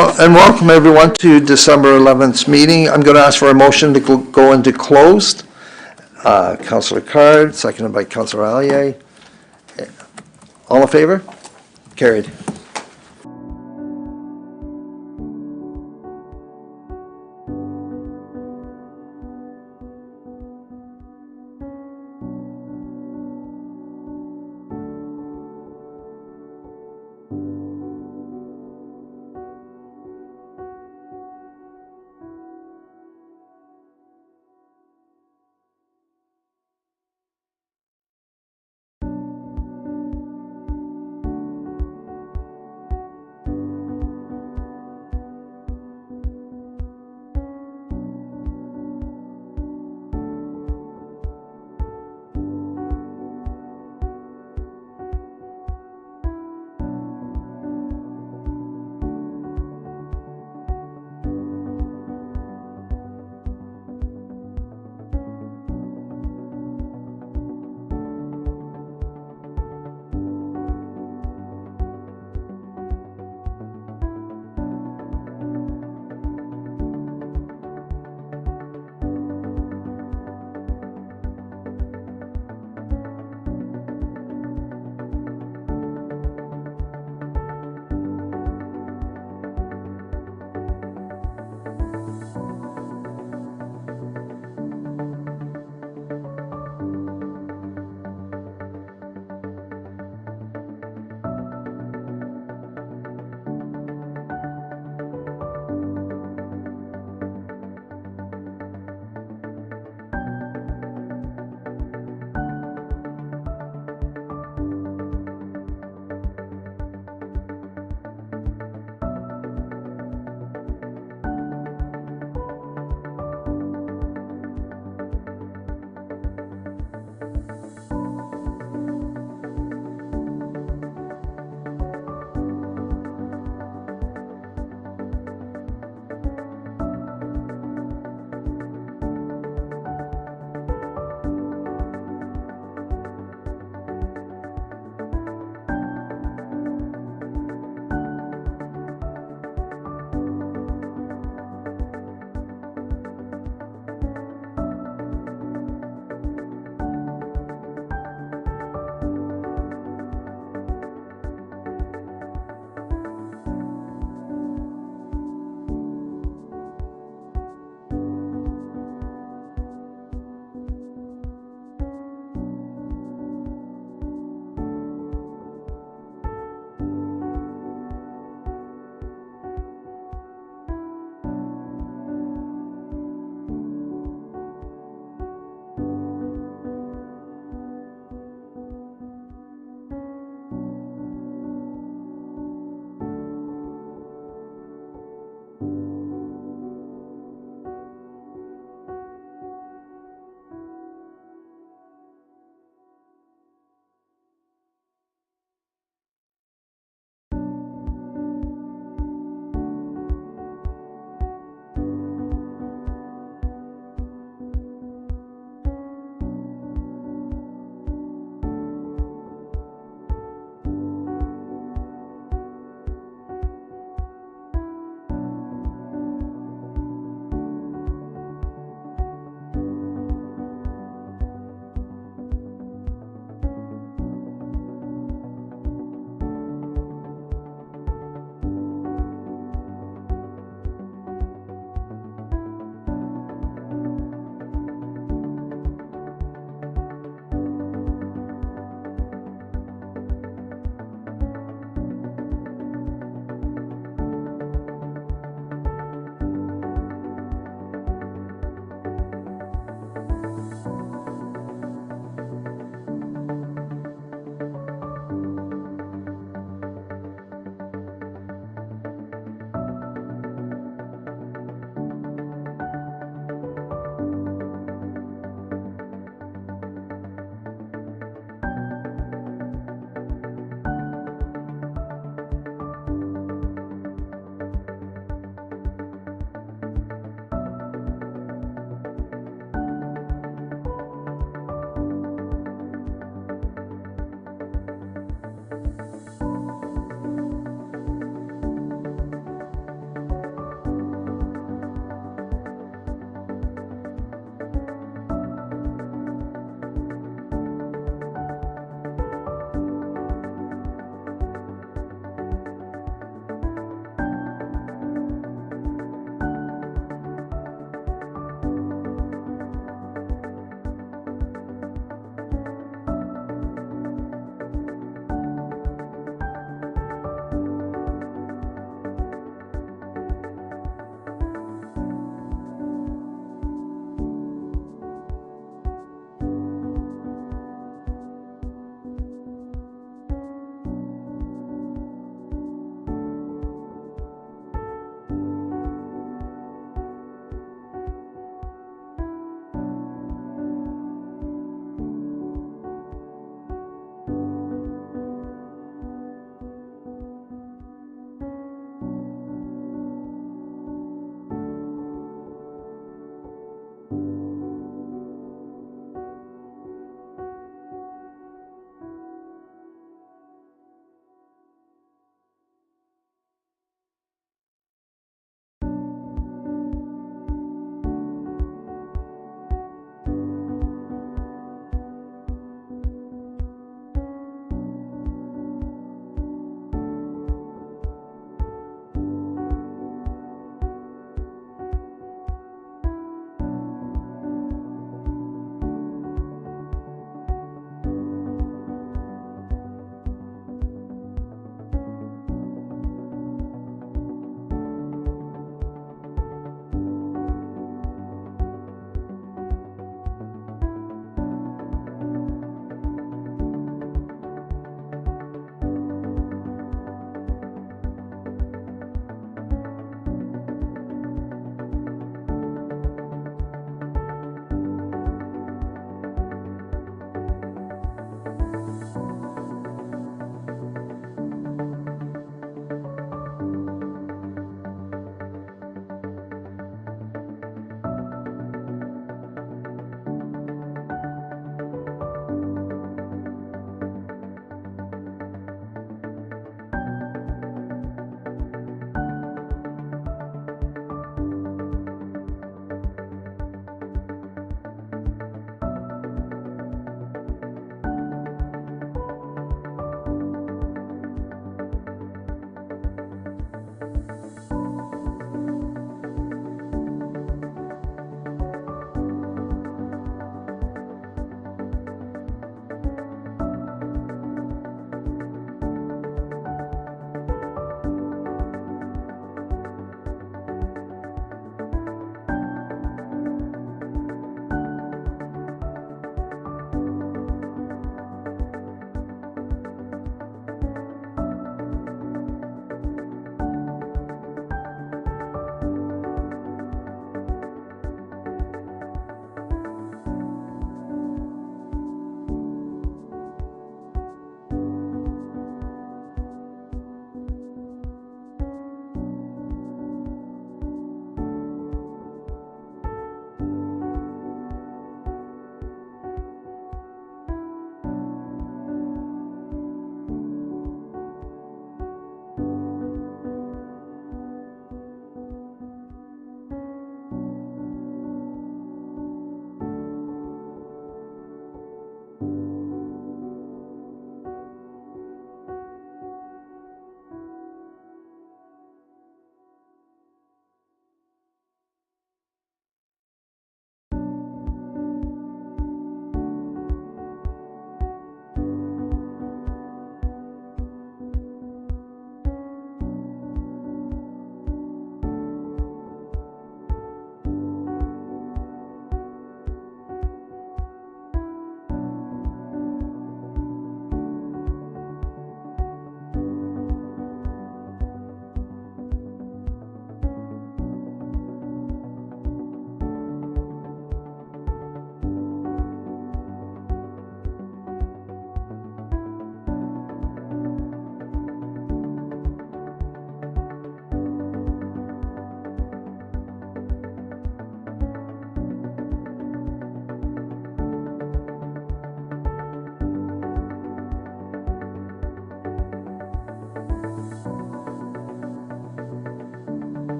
And welcome everyone to December 11th meeting. I'm going to ask for a motion to go into closed. Councillor Card, seconded by Councillor Allier. All in favor? Carried.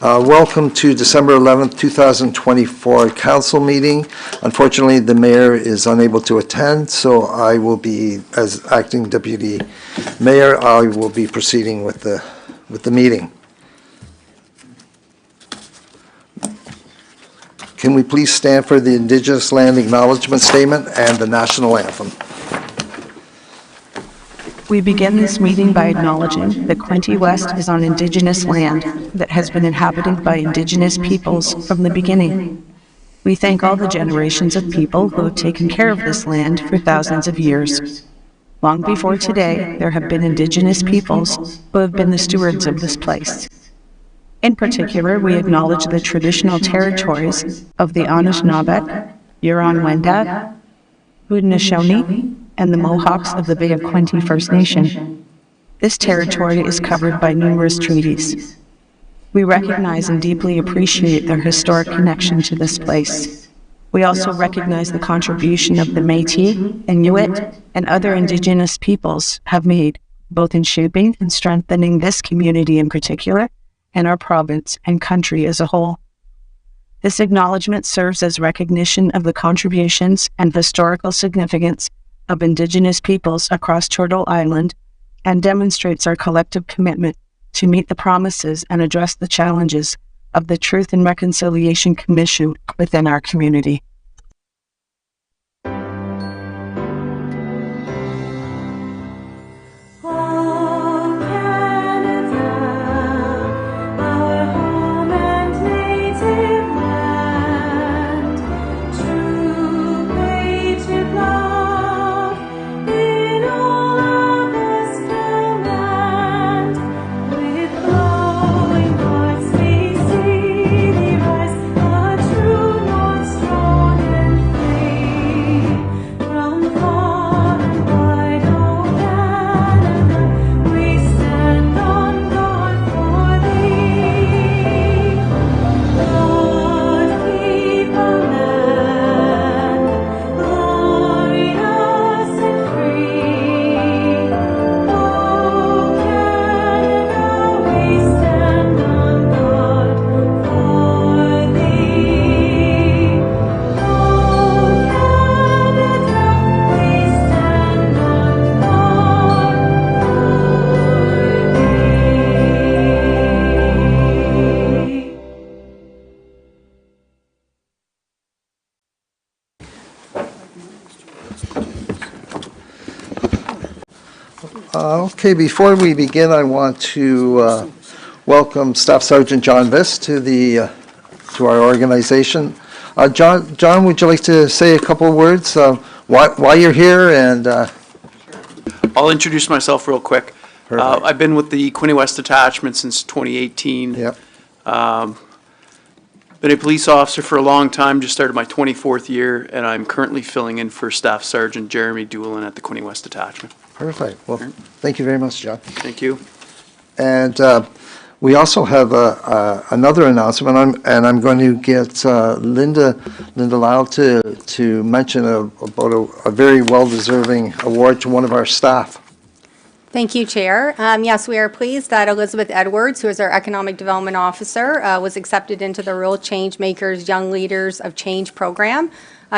Welcome to December 11th, 2024 council meeting. Unfortunately, the mayor is unable to attend, so I will be, as acting deputy mayor, I will be proceeding with the meeting. Can we please stand for the Indigenous Land Acknowledgement Statement and the National Anthem? We begin this meeting by acknowledging that Quinte West is on Indigenous land that has been inhabited by Indigenous peoples from the beginning. We thank all the generations of people who have taken care of this land for thousands of years. Long before today, there have been Indigenous peoples who have been the stewards of this place. In particular, we acknowledge the traditional territories of the Anishinaabe, Huron-Wendat, Haudenosaunee, and the Mohawks of the Bay of Quinte First Nation. This territory is covered by numerous treaties. We recognize and deeply appreciate their historic connection to this place. We also recognize the contribution of the Métis, Inuit, and other Indigenous peoples have made, both in shaping and strengthening this community in particular, and our province and country as a whole. This acknowledgement serves as recognition of the contributions and historical significance of Indigenous peoples across Turtle Island and demonstrates our collective commitment to meet the promises and address the challenges of the Truth and Reconciliation Commission within our community. Okay, before we begin, I want to welcome Staff Sergeant John Viss to our organization. John, would you like to say a couple of words why you're here? And I'll introduce myself real quick. I've been with the Quinte West Detachment since 2018. Yep. Been a police officer for a long time, just started my 24th year, and I'm currently filling in for Staff Sergeant Jeremy Doolin at the Quinte West Detachment. Perfect. Well, thank you very much, John. Thank you. And we also have another announcement, and I'm going to get Linda Lau to mention about a very well-deserving award to one of our staff. Thank you, Chair. Yes, we are pleased that Elizabeth Edwards, who is our Economic Development Officer, was accepted into the Real Change Makers Young Leaders of Change program.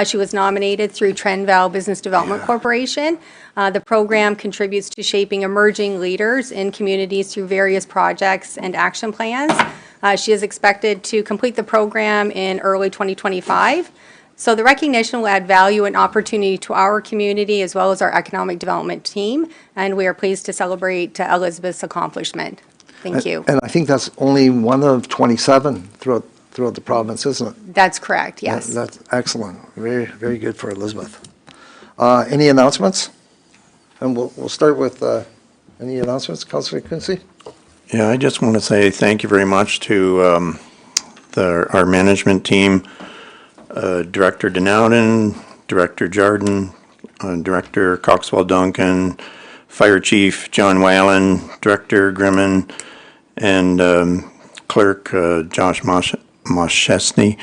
She was nominated through Trenval Business Development Corporation. The program contributes to shaping emerging leaders in communities through various projects and action plans. She is expected to complete the program in early 2025. So the recognition will add value and opportunity to our community as well as our economic development team, and we are pleased to celebrate Elizabeth's accomplishment. Thank you. And I think that's only one of 27 throughout the province, isn't it? That's correct, yes. That's excellent. Very, very good for Elizabeth. Any announcements? And we'll start with any announcements, Councillor Quincy? Yeah, I just want to say thank you very much to our management team, Director Denowden, Director Jardin, Director Coxwell Duncan, Fire Chief John Whalen, Director Grimman, and Clerk Josh Moshesny,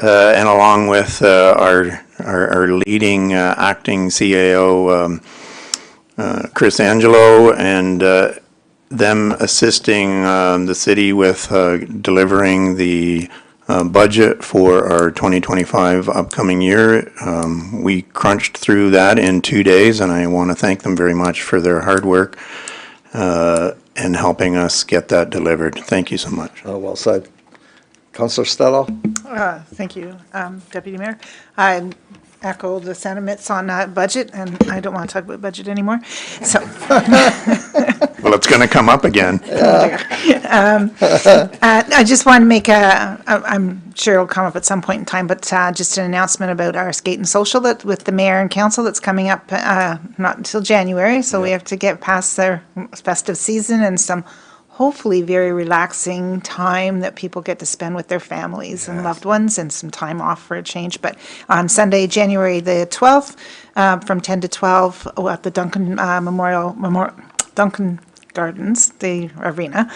and along with our leading acting CAO Chris Angelo, and them assisting the city with delivering the budget for our 2025 upcoming year. We crunched through that in 2 days, and I want to thank them very much for their hard work in helping us get that delivered. Thank you so much. Well said. Councillor Stella? Thank you, Deputy Mayor. I echo the sentiments on budget, and I don't want to talk about budget anymore. So, Well, it's going to come up again. I just want to make I'm sure it'll come up at some point in time, but just an announcement about our skate and social that with the mayor and council that's coming up not until January. So we have to get past their festive season and some hopefully very relaxing time that people get to spend with their families and loved ones and some time off for a change. But on Sunday, January the 12th, from 10 to 12 at the Duncan Duncan Gardens, the arena,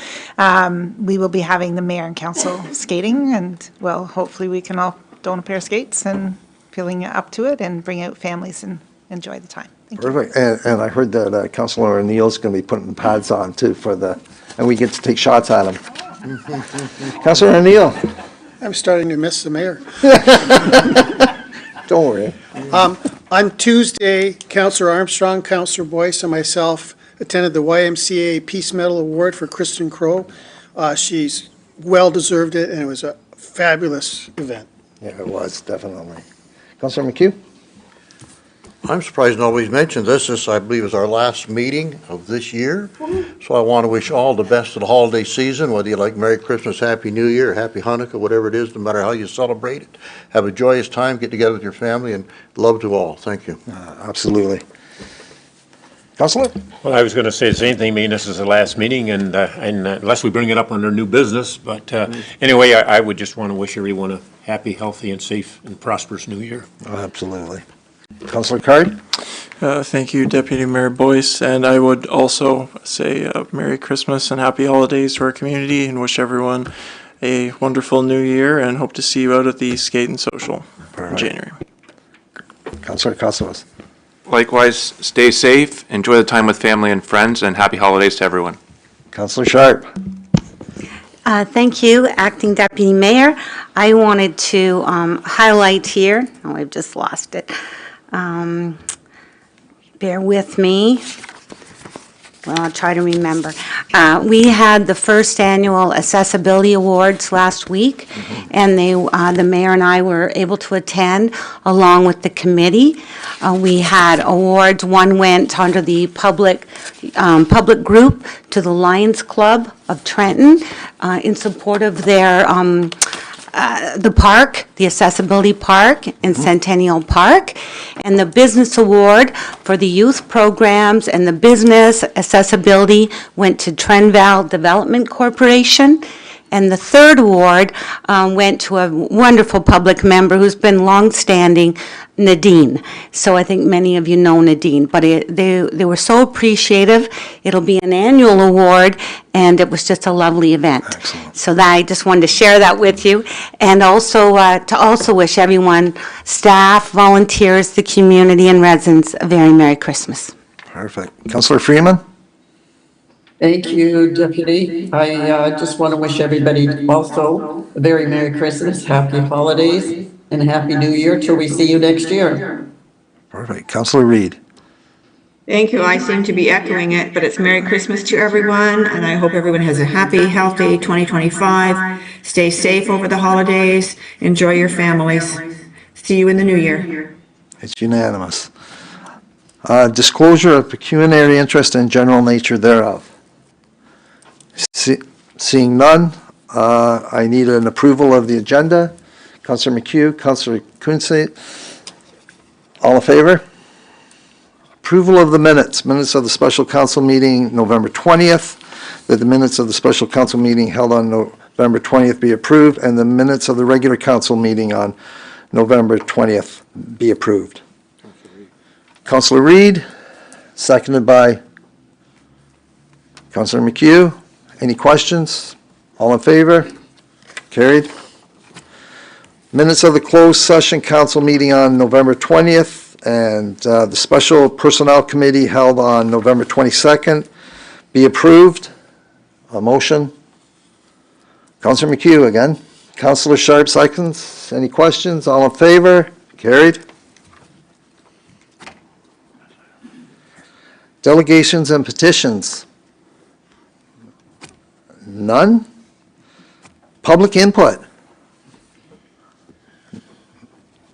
we will be having the mayor and council skating, and well, hopefully we can all don a pair of skates and feeling up to it and bring out families and enjoy the time. Thank you. Perfect. And I heard that Councillor O'Neill's going to be putting the pads on too and we get to take shots at him. Councillor O'Neill, I'm starting to miss the mayor. don't worry. On Tuesday, Councillor Armstrong, Councillor Boyce, and myself attended the YMCA Peace Medal Award for Kristen Crow. She's well-deserved it, and it was a fabulous event. Yeah, it was, definitely. Councillor McHugh? I'm surprised nobody's mentioned this. This, I believe, is our last meeting of this year. So I want to wish all the best of the holiday season, whether you like Merry Christmas, Happy New Year, Happy Hanukkah, whatever it is, no matter how you celebrate it. Have a joyous time, get together with your family, and love to all. Thank you. Absolutely. Councillor? Well, I was going to say the same thing, being this is the last meeting, and unless we bring it up under new business, but anyway, I would just want to wish everyone a happy, healthy, and safe and prosperous new year. Absolutely. Councillor Card? Thank you, Deputy Mayor Boyce, and I would also say Merry Christmas and Happy Holidays to our community and wish everyone a wonderful new year and hope to see you out at the Skate and Social in January. Councillor Costos? Likewise, stay safe, enjoy the time with family and friends, and happy holidays to everyone. Councillor Sharp? Thank you, Acting Deputy Mayor. I wanted to highlight here, oh, I've just lost it. Bear with me. Well, I'll try to remember. We had the first annual Accessibility Awards last week, and the mayor and I were able to attend along with the committee. We had awards. One went under the public group to the Lions Club of Trenton in support of their the park, the Accessibility Park in Centennial Park, and the Business Award for the youth programs and the business accessibility went to Trenval Development Corporation. And the third award went to a wonderful public member who's been longstanding, Nadine. So I think many of you know Nadine, but they were so appreciative. It'll be an annual award, and it was just a lovely event. Excellent. So that I just wanted to share that with you, and also to also wish everyone, staff, volunteers, the community, and residents a very Merry Christmas. Perfect. Councillor Freeman? Thank you, Deputy. I just want to wish everybody also a very Merry Christmas, Happy Holidays, and Happy New Year till we see you next year. Perfect. Councillor Reid? Thank you. I seem to be echoing it, but it's Merry Christmas to everyone, and I hope everyone has a happy, healthy 2025. Stay safe over the holidays. Enjoy your families. See you in the new year. It's unanimous. Disclosure of pecuniary interest and general nature thereof. Seeing none, I need an approval of the agenda. Councillor McHugh, Councillor Quinte, all in favor? Approval of the minutes of the special council meeting November 20th, that the minutes of the special council meeting held on November 20th be approved, and the minutes of the regular council meeting on November 20th be approved. Councillor Reid, seconded by Councillor McHugh. Any questions? All in favor? Carried. Minutes of the closed session council meeting on November 20th and the special personnel committee held on November 22nd be approved. A motion? Counselor McHugh again. Counselor Sharp seconds. Any questions? All in favor? Carried. Delegations and petitions. None? Public input.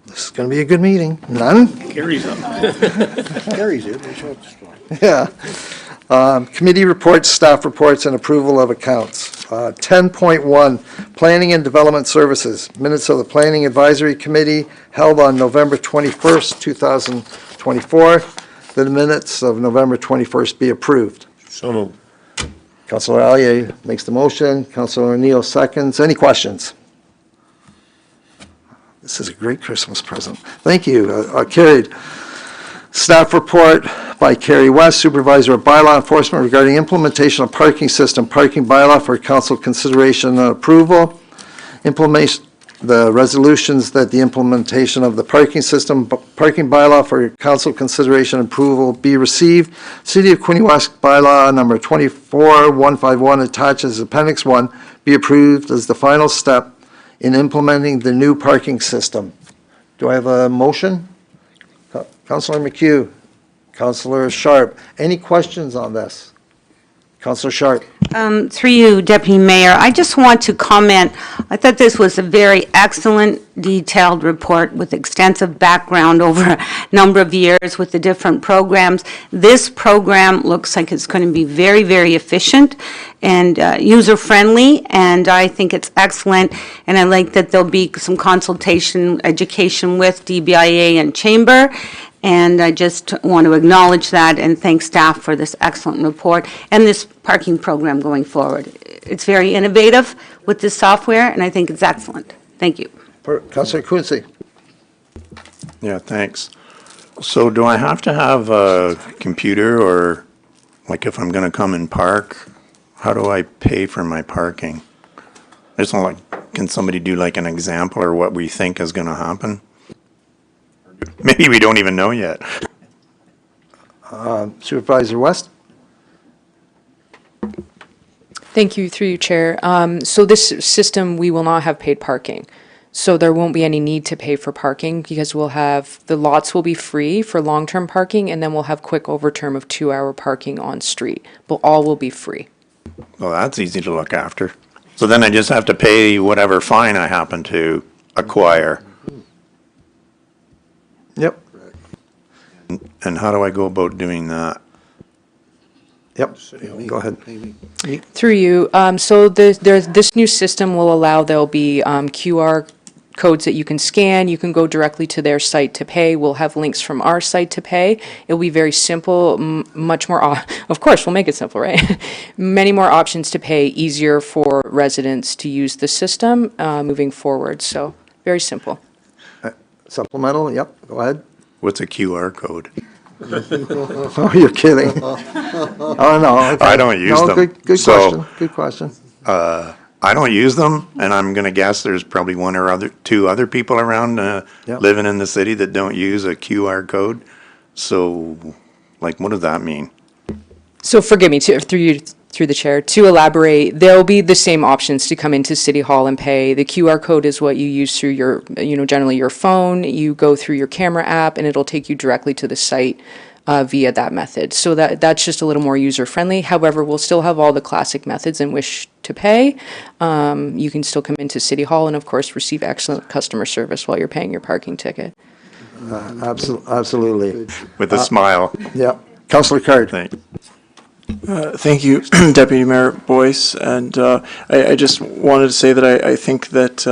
This is going to be a good meeting. None? Carries up. Carries it. It's not strong. Yeah. Committee reports, staff reports, and approval of accounts. 10.1, Planning and Development Services. Minutes of the Planning Advisory Committee held on November 21st, 2024. The minutes of November 21st be approved. So moved. Councilor Allier makes the motion. Councilor O'Neill seconds. Any questions? This is a great Christmas present. Thank you. Carried. Staff report by Carrie West, Supervisor of Bylaw Enforcement regarding implementation of parking system, parking bylaw for council consideration and approval. Implementation, the resolutions that the implementation of the parking system, parking bylaw for council consideration and approval be received. City of Quinte West bylaw number 24151 attached as Appendix 1 be approved as the final step in implementing the new parking system. Do I have a motion? Councilor McHugh, Councilor Sharp, any questions on this? Councilor Sharp. Through you, Deputy Mayor, I just want to comment, I thought this was a very excellent, detailed report with extensive background over a number of years with the different programs. This program looks like it's going to be very, very efficient and user-friendly, and I think it's excellent. And I like that there'll be some consultation, education with DBIA and Chamber. And I just want to acknowledge that and thank staff for this excellent report and this parking program going forward. It's very innovative with this software, and I think it's excellent. Thank you. Councilor Quincy. Yeah, thanks. So do I have to have a computer, or like if I'm gonna come and park, how do I pay for my parking? It's not like, can somebody do like an example or what we think is gonna happen? Maybe we don't even know yet. Supervisor West? Thank you, through you, Chair. So this system, we will not have paid parking. So there won't be any need to pay for parking because we'll have, the lots will be free for long-term parking, and then we'll have quick overterm of 2-hour parking on street, but all will be free. Well, that's easy to look after. So then I just have to pay whatever fine I happen to acquire. Yep. And how do I go about doing that? Yep. Go ahead. Through you, so this new system will allow, there'll be QR codes that you can scan. You can go directly to their site to pay. We'll have links from our site to pay. It'll be very simple, much more, of course, we'll make it simple, right? Many more options to pay, easier for residents to use the system moving forward. So very simple. Supplemental, yep, go ahead. What's a QR code? Oh, you're kidding. Oh, no. Okay. I don't use no, them. Good So, question, good question. I don't use them, and I'm gonna guess there's probably one or two other people around Yep. living in the city that don't use a QR code. So, like, what does that mean? So forgive me, through the chair, to elaborate, there'll be the same options to come into City Hall and pay. The QR code is what you use through your, generally your phone. You go through your camera app, and it'll take you directly to the site via that method. So that's just a little more user-friendly. However, we'll still have all the classic methods in which to pay. You can still come into City Hall and, of course, receive excellent customer service while you're paying your parking ticket. Absolutely. With a smile. Yep. Councilor Card. Thank you, Deputy Mayor Boyce. And I just wanted to say that I think that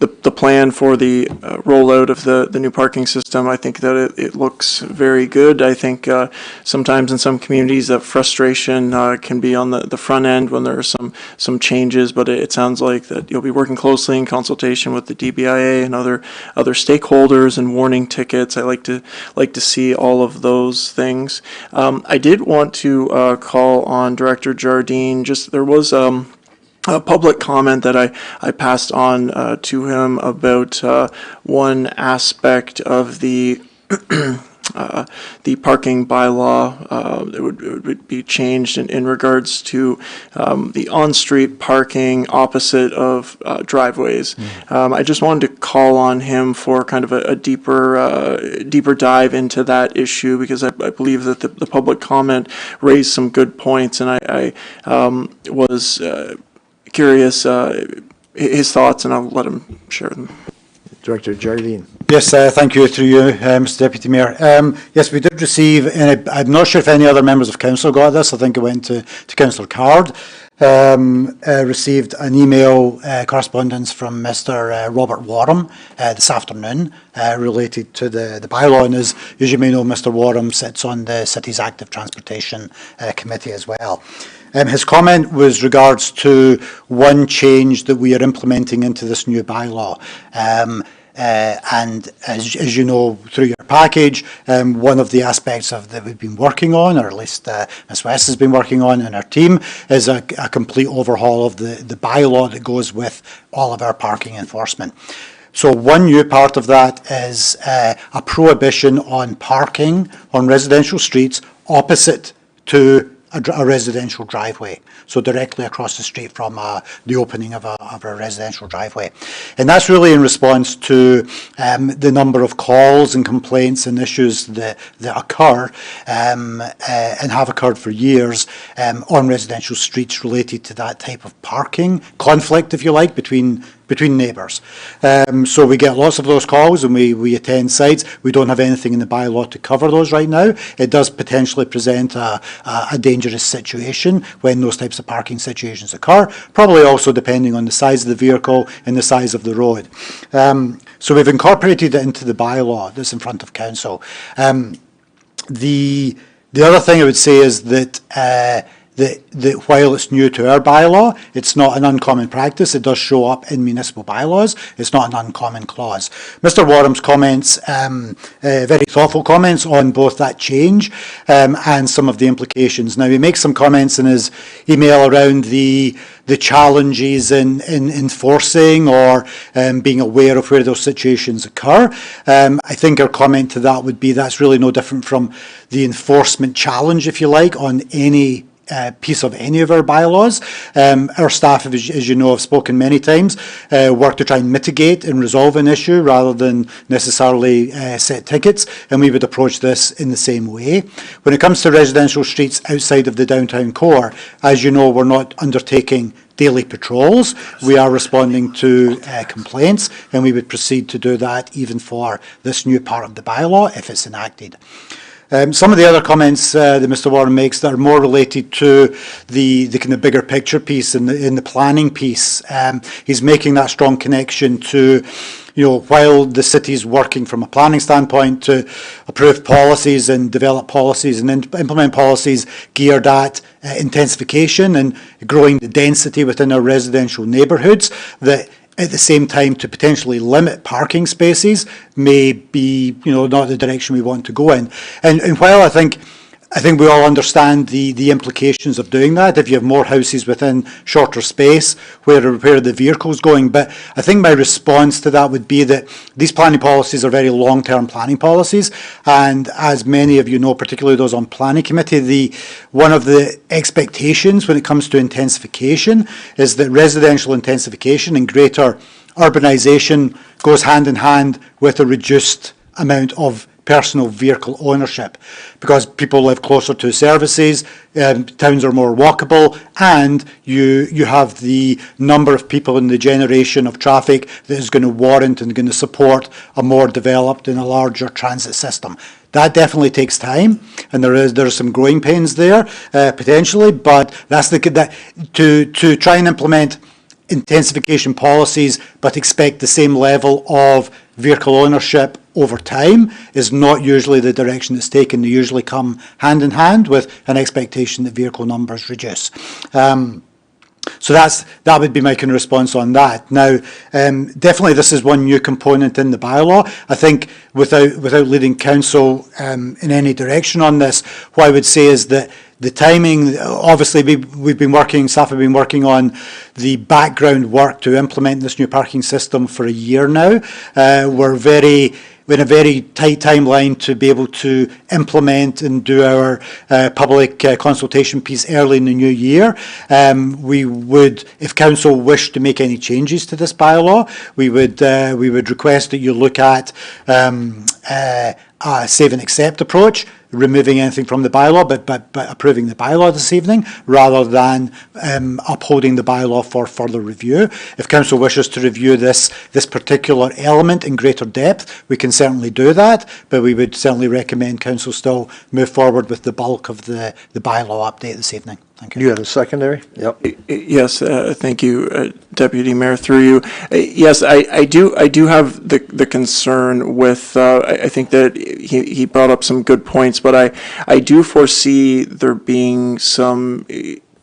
the plan for the rollout of the new parking system, I think that it looks very good. I think sometimes in some communities that frustration can be on the front end when there are some changes, but it sounds like that you'll be working closely in consultation with the DBIA and other stakeholders and warning tickets. I like to see all of those things. I did want to call on Director Jardine. Just there was a public comment that I passed on to him about one aspect of the the parking bylaw. It would be changed in regards to the on-street parking opposite of driveways. I just wanted to call on him for kind of a deeper dive into that issue, because I believe that the public comment raised some good points, and I was curious his thoughts, and I'll let him share them. Director Jardine. Yes, thank you through you, Mr Deputy Mayor. Yes, we did receive, and I'm not sure if any other members of council got this. I think it went to Councillor Card. Received an email correspondence from Mr Robert Warham this afternoon related to the bylaw, and as you may know, Mr Warham sits on the City's Active Transportation Committee as well. His comment was regards to one change that we are implementing into this new bylaw. And as you know through your package, one of the aspects of that we've been working on, or at least Ms West has been working on in our team, is a complete overhaul of the bylaw that goes with all of our parking enforcement. So one new part of that is a prohibition on parking on residential streets opposite to a residential driveway, so directly across the street from the opening of a residential driveway. And that's really in response to the number of calls and complaints and issues that occur and have occurred for years on residential streets related to that type of parking conflict, if you like, between neighbours. So we get lots of those calls, and we attend sites. We don't have anything in the bylaw to cover those right now. It does potentially present a dangerous situation when those types of parking situations occur, probably also depending on the size of the vehicle and the size of the road. So we've incorporated it into the bylaw that's in front of council. The other thing I would say is that that while it's new to our bylaw, it's not an uncommon practice. It does show up in municipal bylaws. It's not an uncommon clause. Mr Warham's comments, very thoughtful comments on both that change and some of the implications. Now, he makes some comments in his email around the challenges in enforcing or being aware of where those situations occur. I think our comment to that would be that's really no different from the enforcement challenge, if you like, on any piece of any of our bylaws. Our staff, as you know, have spoken many times, work to try and mitigate and resolve an issue rather than necessarily set tickets, and we would approach this in the same way. When it comes to residential streets outside of the downtown core, as you know, we're not undertaking daily patrols. We are responding to complaints, and we would proceed to do that even for this new part of the bylaw if it's enacted. Some of the other comments that Mr Warham makes that are more related to the kind of bigger picture piece in the planning piece. He's making that strong connection to, you know, while the city is working from a planning standpoint to approve policies and develop policies and implement policies geared at intensification and growing the density within our residential neighbourhoods, that at the same time to potentially limit parking spaces may be, you know, not the direction we want to go in. And while I think we all understand the implications of doing that, if you have more houses within shorter space, where are the vehicles going? But I think my response to that would be that these planning policies are very long-term planning policies, and as many of you know, particularly those on planning committee, one of the expectations when it comes to intensification is that residential intensification and greater urbanisation goes hand in hand with a reduced amount of personal vehicle ownership, because people live closer to services, towns are more walkable, and you have the number of people in the generation of traffic that is going to warrant and going to support a more developed and a larger transit system. That definitely takes time, and there are some growing pains there potentially, but that's to try and implement intensification policies but expect the same level of vehicle ownership over time is not usually the direction that's taken. They usually come hand in hand with an expectation that vehicle numbers reduce. So that would be my kind of response on that. Now, definitely this is one new component in the bylaw. I think without leading council in any direction on this, what I would say is that The timing, obviously, staff have been working on the background work to implement this new parking system for a year now. We're in a very tight timeline to be able to implement and do our public consultation piece early in the new year. We would, if council wished to make any changes to this bylaw, we would request that you look at a save and accept approach, removing anything from the bylaw, but approving the bylaw this evening, rather than upholding the bylaw for further review. If council wishes to review this particular element in greater depth, we can certainly do that, but we would certainly recommend council still move forward with the bulk of the bylaw update this evening. Thank you. You had a secondary? Yep. Yes, thank you, Deputy Mayor, through you. Yes, I do have the concern with, I think that he brought up some good points, but I do foresee there being some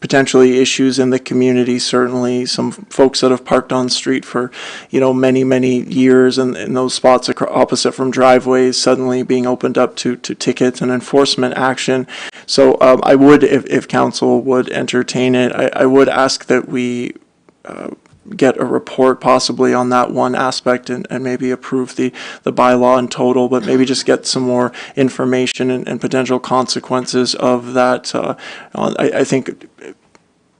potentially issues in the community, certainly some folks that have parked on street for, many years, and those spots opposite from driveways suddenly being opened up to tickets and enforcement action. So I would, if council would entertain it, I would ask that we get a report possibly on that one aspect and maybe approve the bylaw in total, but maybe just get some more information and potential consequences of that. I think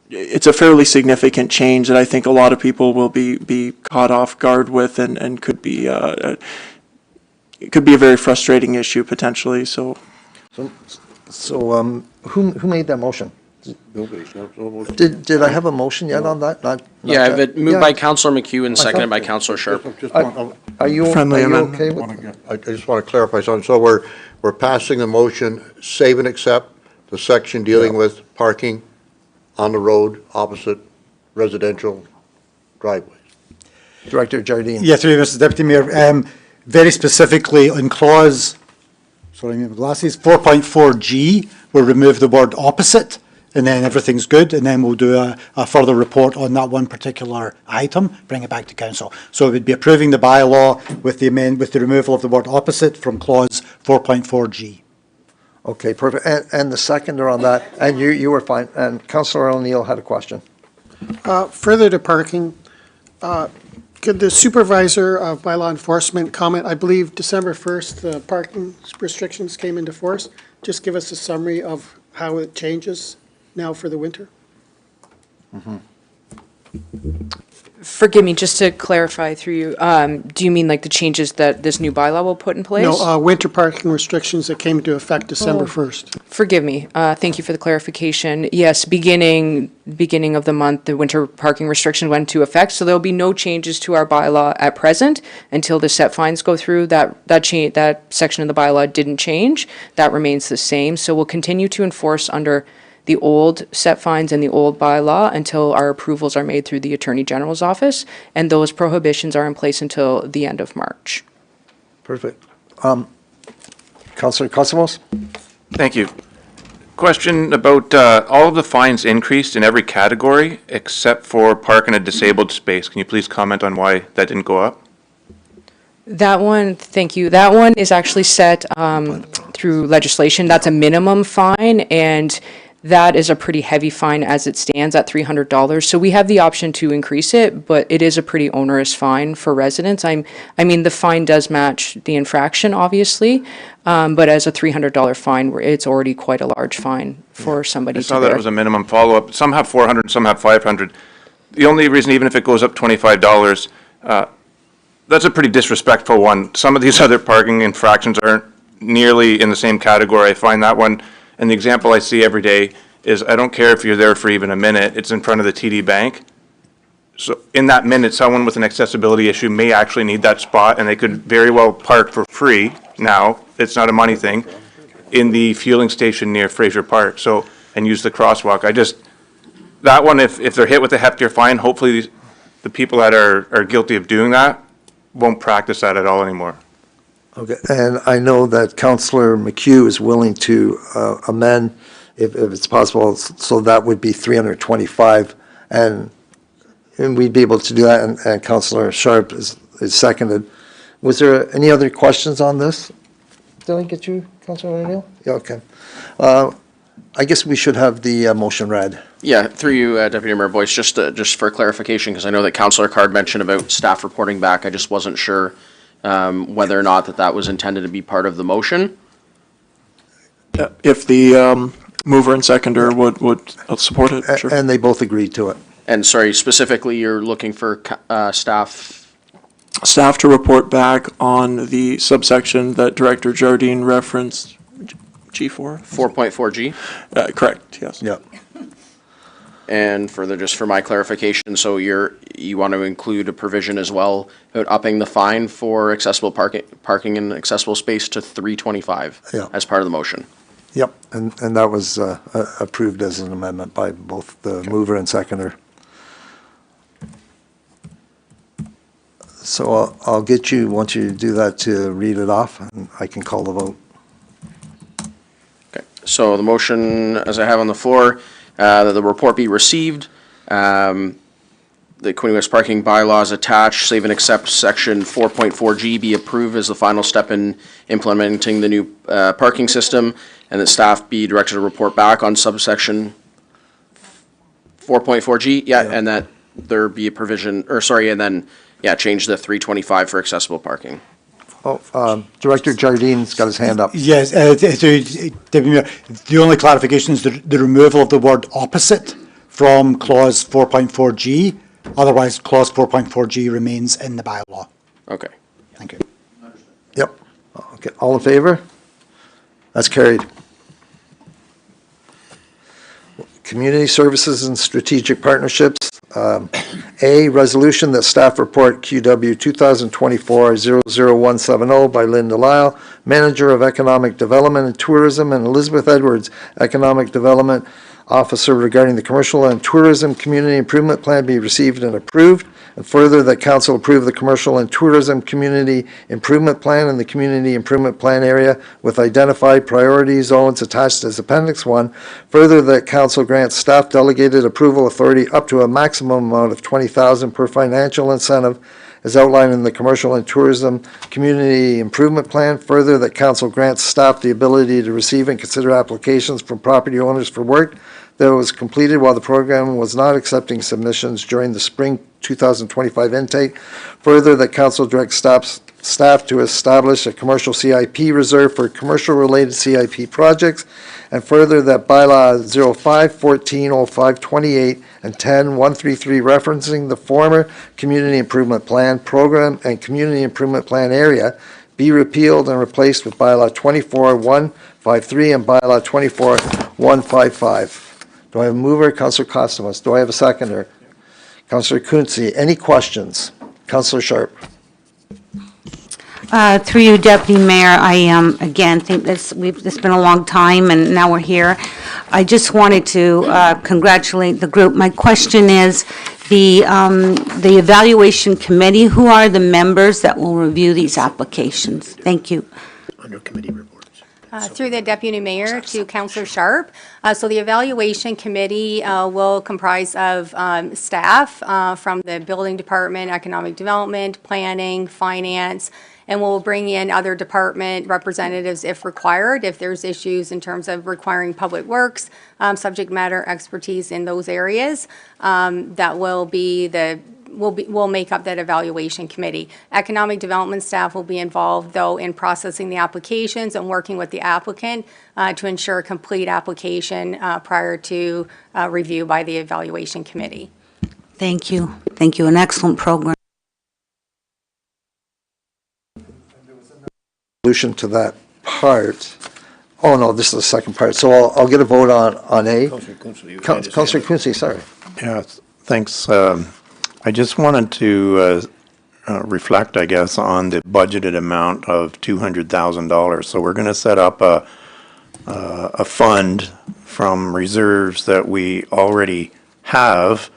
it's a fairly significant change that I think a lot of people will be caught off guard with, and could be it could be a very frustrating issue potentially. So Who made that motion? Nobody. Did I have a motion yet on that? Not Yeah, yet? but moved Yeah. by Councillor McHugh and seconded by Councillor Sharp. Are you Friendly amendment. okay with? I just want to clarify something. So we're passing the motion, save and accept the section dealing with parking on the road opposite residential driveways. Director Jardine? Yeah, through you, Mr. Deputy Mayor. Very specifically in clause, sorry, I need my glasses, 4.4G, we'll remove the word opposite, and then everything's good, and then we'll do a further report on that one particular item, bring it back to council. So it would be approving the bylaw with the removal of the word opposite from clause 4.4G. Okay, perfect. And the seconder on that, and you were fine, and Councillor O'Neill had a question. Further to parking, could the supervisor of bylaw enforcement comment? I believe December 1st, the parking restrictions came into force. Just give us a summary of how it changes now for the winter. Forgive me, just to clarify through you, do you mean like the changes that this new bylaw will put in place? No, winter parking restrictions that came into effect December 1st. Forgive me. Thank you for the clarification. Yes, beginning of the month, the winter parking restriction went into effect, so there'll be no changes to our bylaw at present until the set fines go through. That section of the bylaw didn't change. That remains the same. So we'll continue to enforce under the old set fines and the old bylaw until our approvals are made through the Attorney General's office, and those prohibitions are in place until the end of March. Perfect. Councillor Cosmos? Thank you. Question about all of the fines increased in every category except for park in a disabled space. Can you please comment on why that didn't go up? That one, thank you. That one is actually set through legislation. That's a minimum fine, and that is a pretty heavy fine as it stands at $300. So we have the option to increase it, but it is a pretty onerous fine for residents. I mean, the fine does match the infraction, obviously, but as a $300 fine, it's already quite a large fine for somebody I to saw that it bear. was a minimum follow-up. Some have 400, some have 500. The only reason, even if it goes up $25, that's a pretty disrespectful one. Some of these other parking infractions aren't nearly in the same category. I find that one, and the example I see every day is, I don't care if you're there for even a minute, it's in front of the TD Bank. So in that minute, someone with an accessibility issue may actually need that spot, and they could very well park for free now, it's not a money thing, in the fueling station near Fraser Park, so, and use the crosswalk. That one, if they're hit with a heftier fine, hopefully the people that are guilty of doing that won't practice that at all anymore. Okay, and I know that Councillor McHugh is willing to amend, if it's possible, so that would be 325, and we'd be able to do that, and Councillor Sharp is seconded. Was there any other questions on this? Did I get you, Councillor O'Neill? Yeah, okay. I guess we should have the motion read. Yeah, through you, Deputy Mayor Boyce, just for clarification, because I know that Councillor Card mentioned about staff reporting back. I just wasn't sure whether or not that was intended to be part of the motion. If the mover and seconder would support it, sure. And they both agreed to it. And sorry, specifically, you're looking for staff. Staff to report back on the subsection that Director Jardine referenced, G4? 4.4G? Correct, yes. Yep. And further, just for my clarification, so you want to include a provision as well about upping the fine for accessible parking in accessible space to $325 Yeah. as part of the motion. Yep, and that was approved as an amendment by both the mover and seconder. So I'll get you, once you do that, to read it off, and I can call the vote. Okay, so the motion, as I have on the floor, that the report be received, the Quinte West parking bylaws attached, save and accept section 4.4G be approved as the final step in implementing the new parking system, and that staff be directed to report back on subsection 4.4G, and that there be a provision, and then, change the 325 for accessible parking. Oh, Director Jardine's got his hand up. Yes, Deputy Mayor, the only clarification is the removal of the word opposite from clause 4.4G. Otherwise, clause 4.4G remains in the bylaw. Okay. Thank you. Yep. Okay, all in favor? That's carried. Community services and strategic partnerships. A, resolution that staff report QW 2024-00170 by Linda Lyle, Manager of Economic Development and Tourism, and Elizabeth Edwards, Economic Development Officer, regarding the Commercial and Tourism Community Improvement Plan be received and approved. And further, that council approve the Commercial and Tourism Community Improvement Plan and the Community Improvement Plan area with identified priority zones attached as Appendix 1. Further, that council grants staff delegated approval authority up to a maximum amount of $20,000 per financial incentive as outlined in the Commercial and Tourism Community Improvement Plan. Further, that council grants staff the ability to receive and consider applications from property owners for work that was completed while the program was not accepting submissions during the spring 2025 intake. Further, that council directs staff to establish a commercial CIP reserve for commercial-related CIP projects. And further, that bylaw 05, 14, 05, 28, and 10, 133 referencing the former Community Improvement Plan program and Community Improvement Plan area be repealed and replaced with bylaw 24, 153 and bylaw 24, 155. Do I have a mover? Councillor Costamas. Do I have a seconder? Councillor Quinte. Any questions? Councillor Sharp. Through you, Deputy Mayor, I again think it's been a long time, and now we're here. I just wanted to congratulate the group. My question is the evaluation committee. Who are the members that will review these applications? Thank you. Under committee reports. Through the Deputy Mayor to Councillor Sharp. So the evaluation committee will comprise of staff from the Building Department, Economic Development, Planning, Finance, and we'll bring in other department representatives if required, if there's issues in terms of requiring public works, subject matter expertise in those areas. That will be will make up that evaluation committee. Economic development staff will be involved, though, in processing the applications and working with the applicant to ensure a complete application prior to review by the evaluation committee. Thank you. Thank you. An excellent program. Solution to that part. Oh, no, this is the second part. So I'll get a vote on A. Councillor Quinte, sorry. Yeah, thanks. I just wanted to reflect, I guess, on the budgeted amount of $200,000. So we're going to set up a fund from reserves that we already have,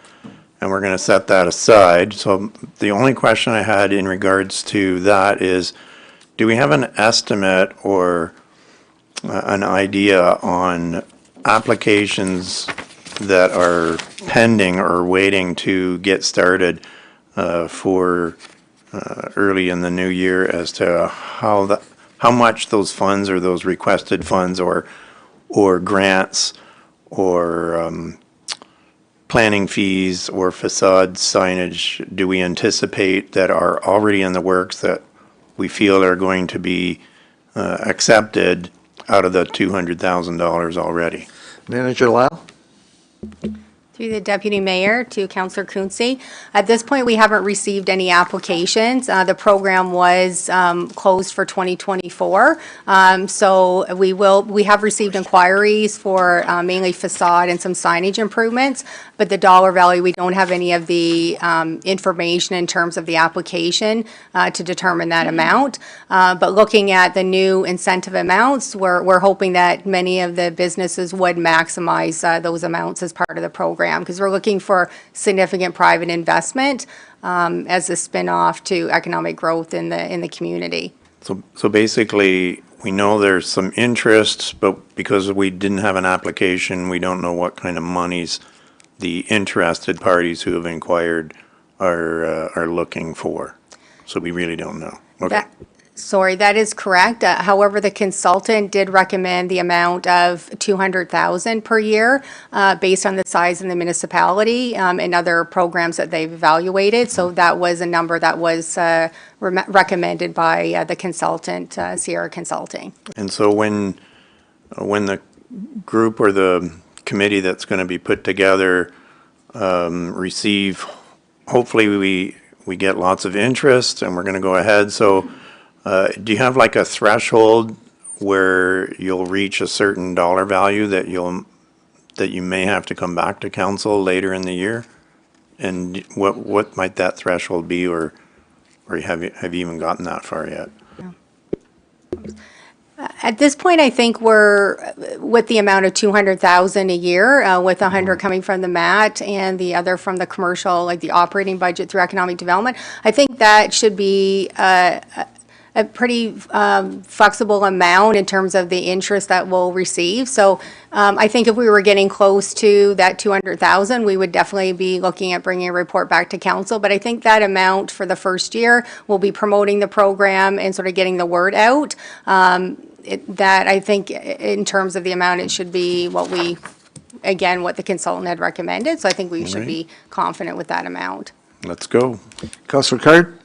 and we're going to set that aside. So the only question I had in regards to that is, do we have an estimate or an idea on applications that are pending or waiting to get started for early in the new year as to how much those funds or those requested funds or or grants or planning fees or facade signage do we anticipate that are already in the works that we feel are going to be accepted out of the $200,000 already? Manager Lyle? Through the Deputy Mayor to Councillor Quinte. At this point, we haven't received any applications. The program was closed for 2024. So we have received inquiries for mainly facade and some signage improvements, but the dollar value, we don't have any of the information in terms of the application to determine that amount. But looking at the new incentive amounts, we're hoping that many of the businesses would maximize those amounts as part of the program, because we're looking for significant private investment as a spin-off to economic growth in the community. So basically, we know there's some interest, but because we didn't have an application, we don't know what kind of monies the interested parties who have inquired are looking for. So we really don't know. Okay. Sorry, that is correct. However, the consultant did recommend the amount of $200,000 per year based on the size of the municipality and other programs that they've evaluated. So that was a number that was recommended by the consultant, Sierra Consulting. And so when the group or the committee that's going to be put together receive, hopefully we get lots of interest and we're going to go ahead. So do you have like a threshold where you'll reach a certain dollar value that you may have to come back to council later in the year? And what might that threshold be, or have you even gotten that far yet? At this point, I think we're with the amount of $200,000 a year, with $100 coming from the MAT and the other from the commercial, like the operating budget through economic development. I think that should be a pretty flexible amount in terms of the interest that we'll receive. So I think if we were getting close to that $200,000, we would definitely be looking at bringing a report back to council. But I think that amount for the first year will be promoting the program and sort of getting the word out. That I think in terms of the amount, it should be what the consultant had recommended. So I think we should be confident with that amount. Let's go. Councillor Card?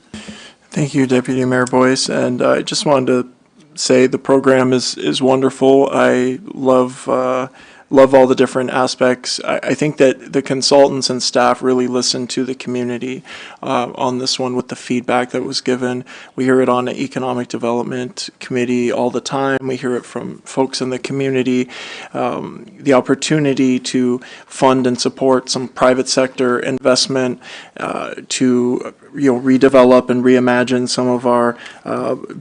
Thank you, Deputy Mayor Boyce, and I just wanted to say the program is wonderful. I love all the different aspects. I think that the consultants and staff really listen to the community on this one with the feedback that was given. We hear it on the Economic Development Committee all the time. We hear it from folks in the community. The opportunity to fund and support some private sector investment to redevelop and reimagine some of our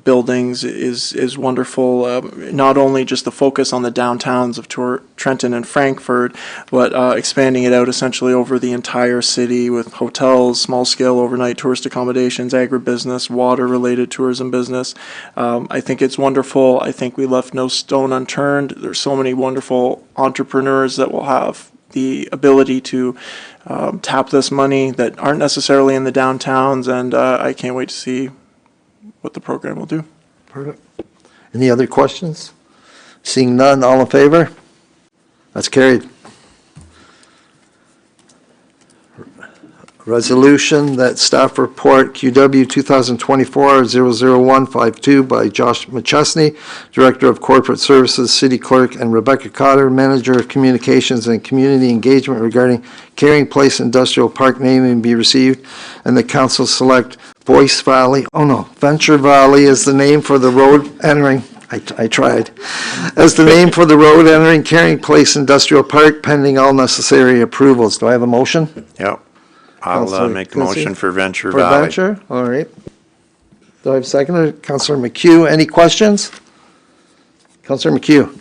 buildings is wonderful. Not only just the focus on the downtowns of Trenton and Frankfurt, but expanding it out essentially over the entire city with hotels, small-scale overnight tourist accommodations, agribusiness, water-related tourism business. I think it's wonderful. I think we left no stone unturned. There's so many wonderful entrepreneurs that will have the ability to tap this money that aren't necessarily in the downtowns, and I can't wait to see what the program will do. Perfect. Any other questions? Seeing none, all in favor? That's carried. Resolution that staff report QW 2024-00152 by Josh McChesney, Director of Corporate Services, City Clerk, and Rebecca Cotter, Manager of Communications and Community Engagement regarding Caring Place Industrial Park naming be received, and the council select Venture Valley as the name for the road entering. I tried. As the name for the road entering Caring Place Industrial Park pending all necessary approvals. Do I have a motion? Yep. I'll make the motion for Venture For Valley. Venture, all right. Do I have a second? Councillor McHugh, any questions? Councillor McHugh.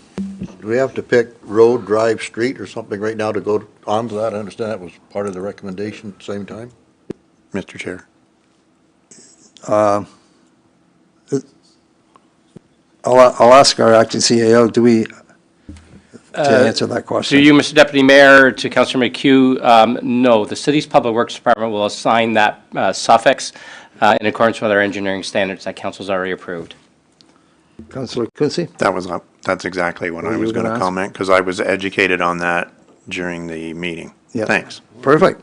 Do we have to pick road, drive, street, or something right now to go on to that? I understand that was part of the recommendation at the same time. Mr. Chair. I'll ask our acting CAO, to answer that question. To you, Mr. Deputy Mayor, to Councillor McHugh, no, the city's Public Works Department will assign that suffix in accordance with our engineering standards that council's already approved. Councillor Quincy? That's exactly what What I you was were going gonna to ask? comment, because I was educated on that during the meeting. Yeah. Thanks. Perfect.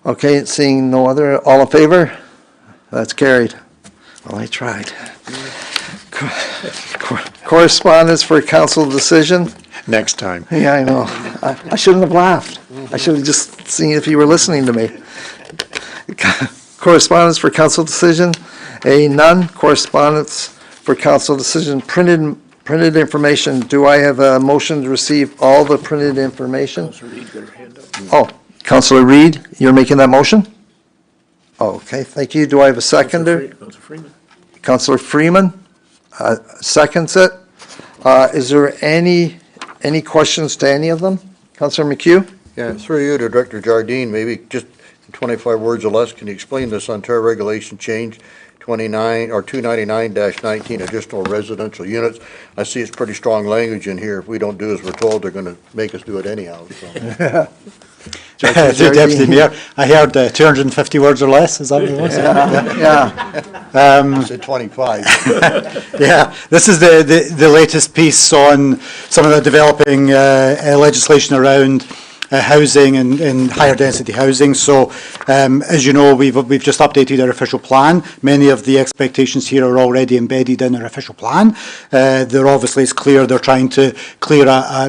Okay, seeing no other, all in favor? That's carried. Well, I tried. Correspondence for council decision? Next time. Yeah, I know. I shouldn't have laughed. I should have just seen if you were listening to me. Correspondence for council decision? A, none. Correspondence for council decision, printed information. Do I have a motion to receive all the printed information? Oh, Councillor Reid, you're making that motion? Okay, thank you. Do I have a seconder? Councillor Freeman seconds it. Is there any questions to any of them? Councillor McHugh? Yeah, through you to Director Jardine, maybe just in 25 words or less, can you explain this Ontario regulation change 29 or 299-19 additional residential units? I see it's pretty strong language in here. If we don't do as we're told, they're going to make us do it anyhow. So. Deputy Mayor, I heard 250 words or less, is that what it was? I said 25. Yeah, this is the latest piece on some of the developing legislation around housing and higher density housing. So, as you know, we've just updated our official plan. Many of the expectations here are already embedded in our official plan. They're obviously, it's clear they're trying to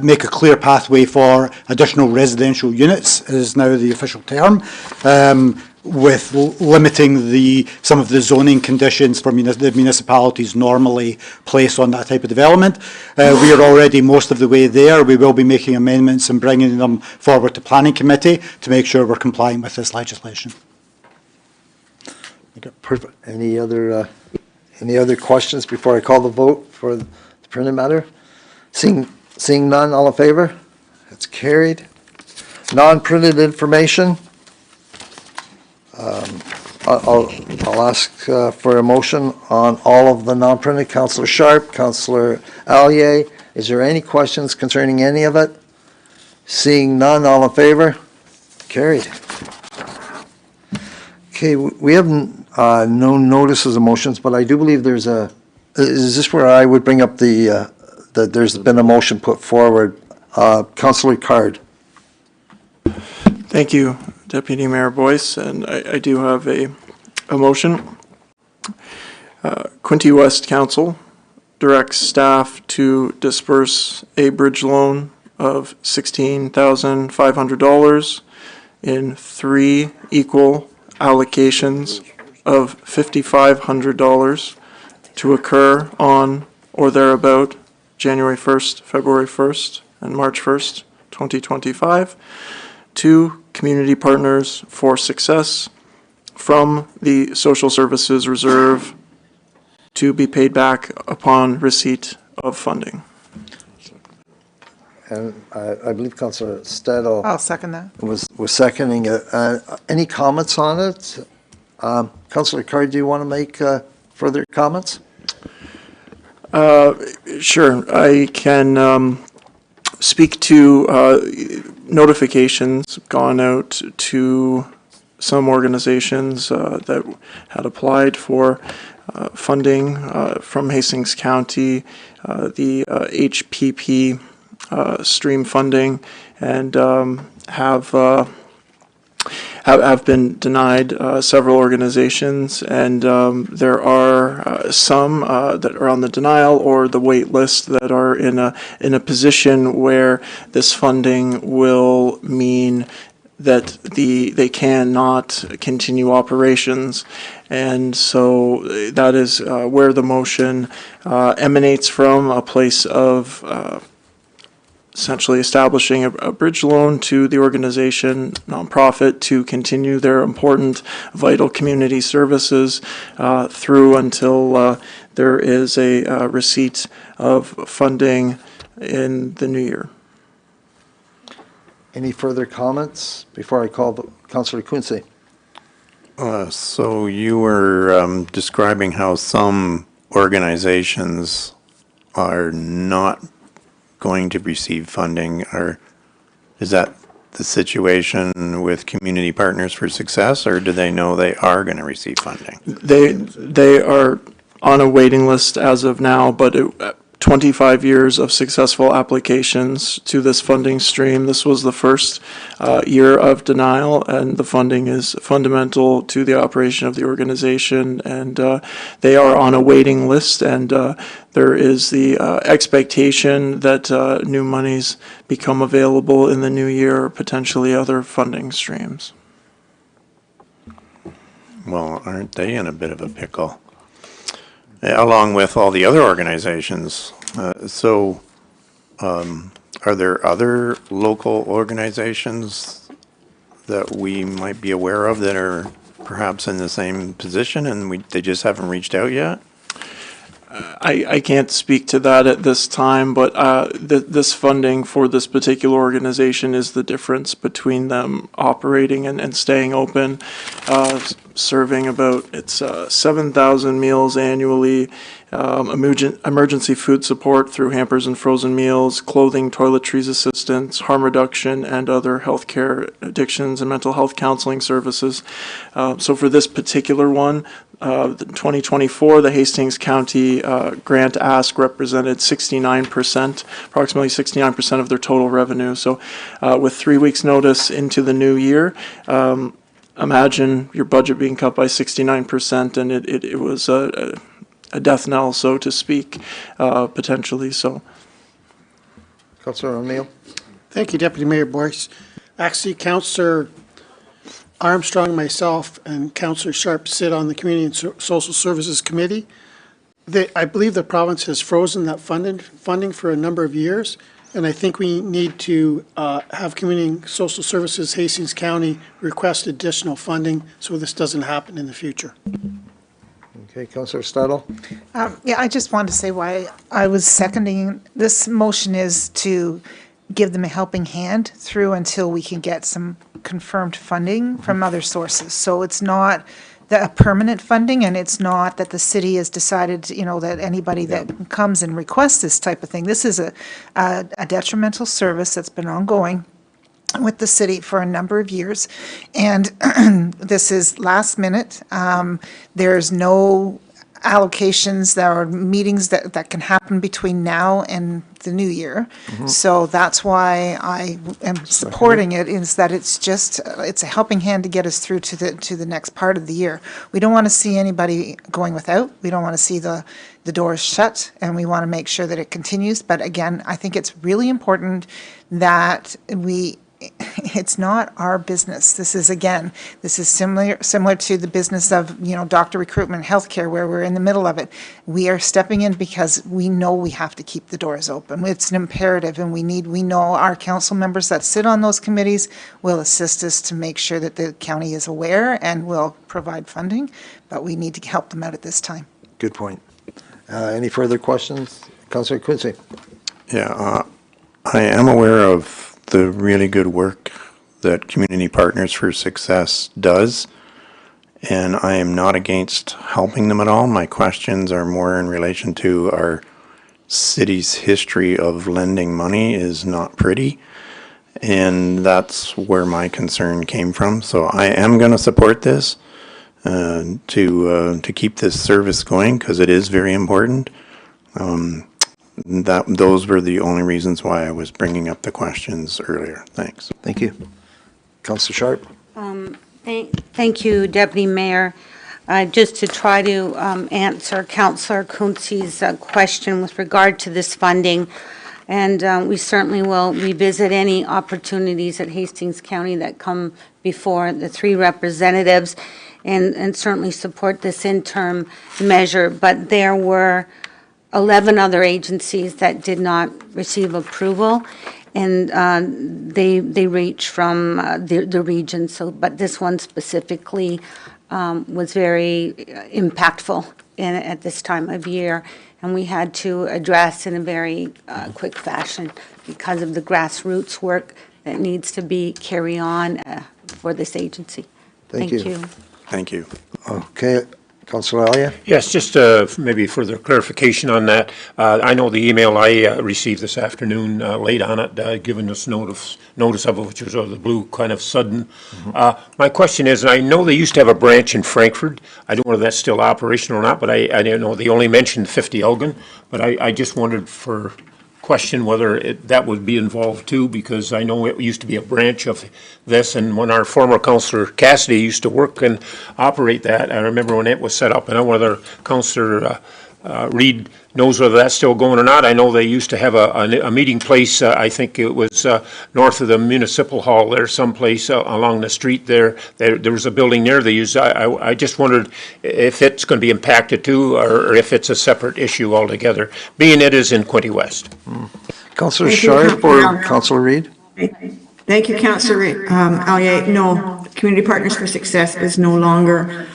make a clear pathway for additional residential units, is now the official term. With limiting some of the zoning conditions for the municipalities normally place on that type of development. We are already most of the way there. We will be making amendments and bringing them forward to Planning Committee to make sure we're complying with this legislation. Okay, perfect. Any other questions before I call the vote for the printed matter? Seeing none, all in favor? That's carried. Non-printed information. I'll ask for a motion on all of the non-printed. Councillor Sharp, Councillor Allier, is there any questions concerning any of it? Seeing none, all in favor? Carried. Okay, we have no notices of motions, but I do believe is this where I would bring up that there's been a motion put forward? Councillor Card. Thank you, Deputy Mayor Boyce, and I do have a motion. Quinte West Council directs staff to disperse a bridge loan of $16,500 in 3 equal allocations of $5,500 to occur on or thereabout January 1st, February 1st, and March 1st, 2025. To Community Partners for Success from the Social Services Reserve to be paid back upon receipt of funding. And I believe Councillor Stedall I'll second that. was seconding it. Any comments on it? Councillor Card, do you want to make further comments? Sure, I can speak to notifications gone out to some organizations that had applied for funding from Hastings County, the HPP stream funding, and have been denied several organizations, and there are some that are on the denial or the wait list that are in a position where this funding will mean that they cannot continue operations. And so that is where the motion emanates from, a place of essentially establishing a bridge loan to the organization, nonprofit, to continue their important, vital community services through until there is a receipt of funding in the new year. Any further comments before I call Councillor Quincy? So you were describing how some organizations are not going to receive funding. Is that the situation with Community Partners for Success, or do they know they are going to receive funding? They are on a waiting list as of now, but 25 years of successful applications to this funding stream. This was the first year of denial, and the funding is fundamental to the operation of the organization, and they are on a waiting list, and there is the expectation that new monies become available in the new year, or potentially other funding streams. Well, aren't they in a bit of a pickle? Along with all the other organizations. Are there other local organizations that we might be aware of that are perhaps in the same position and they just haven't reached out yet? I can't speak to that at this time, but this funding for this particular organization is the difference between them operating and staying open, serving about, it's 7,000 meals annually, emergency food support through hampers and frozen meals, clothing, toiletries assistance, harm reduction, and other healthcare, addictions, and mental health counseling services. So for this particular one, 2024, the Hastings County grant ask represented 69%, approximately 69% of their total revenue. So with 3 weeks' notice into the new year, imagine your budget being cut by 69%, and it was a death knell, so to speak, potentially. So, Councillor O'Neill. Thank you, Deputy Mayor Boyce. Actually, Councillor Armstrong, myself, and Councillor Sharp sit on the Community and Social Services Committee. I believe the province has frozen that funding for a number of years, and I think we need to have Community and Social Services Hastings County request additional funding so this doesn't happen in the future. Okay, Councillor Stadl. Yeah, I just wanted to say why I was seconding this motion is to give them a helping hand through until we can get some confirmed funding from other sources. So it's not a permanent funding, and it's not that the city has decided, you know, that anybody that comes and requests this type of thing. This is a detrimental service that's been ongoing with the city for a number of years, and this is last minute. There's no allocations, there are meetings that can happen between now and the new year. So that's why I am supporting it, is that it's a helping hand to get us through to the next part of the year. We don't want to see anybody going without. We don't want to see the doors shut, and we want to make sure that it continues. But again, I think it's really important that it's not our business. This is similar to the business of, you know, doctor recruitment, healthcare, where we're in the middle of it. We are stepping in because we know we have to keep the doors open. It's an imperative, and we know our council members that sit on those committees will assist us to make sure that the county is aware and will provide funding, but we need to help them out at this time. Good point. Any further questions? Councillor Quinte. Yeah, I am aware of the really good work that Community Partners for Success does, and I am not against helping them at all. My questions are more in relation to our city's history of lending money is not pretty, and that's where my concern came from. So I am going to support this to keep this service going, because it is very important. Those were the only reasons why I was bringing up the questions earlier. Thanks. Thank you. Councillor Sharp. Thank you, Deputy Mayor. Just to try to answer Councillor Kunze's question with regard to this funding, and we certainly will revisit any opportunities at Hastings County that come before the three representatives, and certainly support this interim measure. But there were 11 other agencies that did not receive approval, and they reach from the region. So, but this one specifically was very impactful at this time of year, and we had to address in a very quick fashion because of the grassroots work that needs to be carried on for this agency. Thank you. Thank you. Okay, Councillor Alia? Yes, just maybe further clarification on that. I know the email I received this afternoon, late on it, giving us notice of it, which was the blue kind of sudden. My question is, I know they used to have a branch in Frankfurt. I don't know whether that's still operational or not, but I didn't know, they only mentioned 50 Elgin, but I just wondered for question whether that would be involved too, because I know it used to be a branch of this, and when our former Councillor Cassidy used to work and operate that, I remember when it was set up. I don't know whether Councillor Reed knows whether that's still going or not. I know they used to have a meeting place, I think it was north of the municipal hall there, someplace along the street there. There was a building there they used. I just wondered if it's going to be impacted too, or if it's a separate issue altogether, being it is in Quinte West. Councillor Thank you, Sharp or Councillor. Councillor Reed? Thank you, Councillor Allier. No, Community Partners for Success is no longer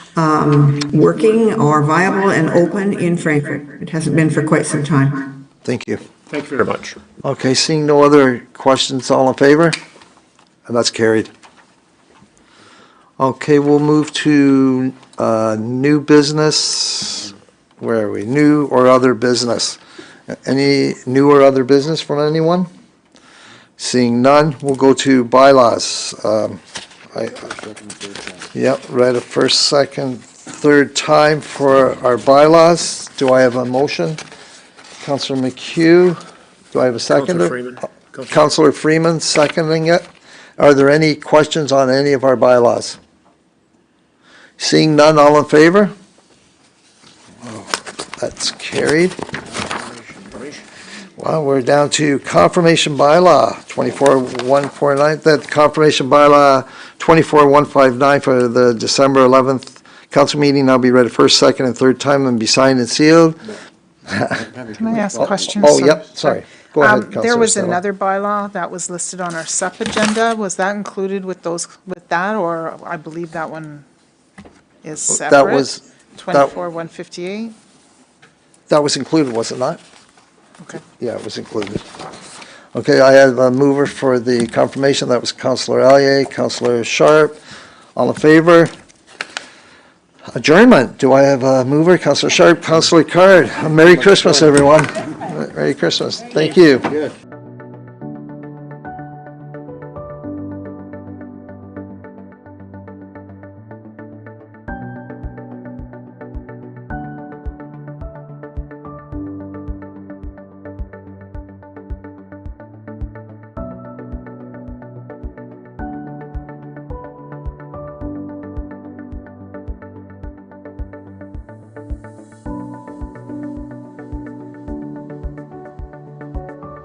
working or viable and open in Frankfurt. It hasn't been for quite some time. Thank you. Thank you very much. Okay, seeing no other questions, all in favor? And that's carried. Okay, we'll move to new business. Where are we? New or other business? Any new or other business from anyone? Seeing none, we'll go to bylaws. Yep, right at first, second, third time for our bylaws. Do I have a motion? Councillor McHugh, do I have a seconder? Freeman. Councillor Freeman seconding it. Are there any questions on any of our bylaws? Seeing none, all in favor? That's carried. Well, we're down to confirmation bylaw 24149. That confirmation bylaw 24159 for the December 11th council meeting now be read first, second, and third time and be signed and sealed. Can I ask questions? Oh, yep, sorry. Go ahead, Councillor There was Stella. another bylaw that was listed on our SUP agenda. Was that included with that, or I believe that one is separate? That was- 24158? That was included, was it not? Okay. Yeah, it was included. Okay, I have a mover for the confirmation. That was Councillor Allier, Councillor Sharp. All in favor? Adjournment. Do I have a mover? Councillor Sharp, Councillor Card. Merry Christmas, everyone. Merry Christmas. Thank you. Good.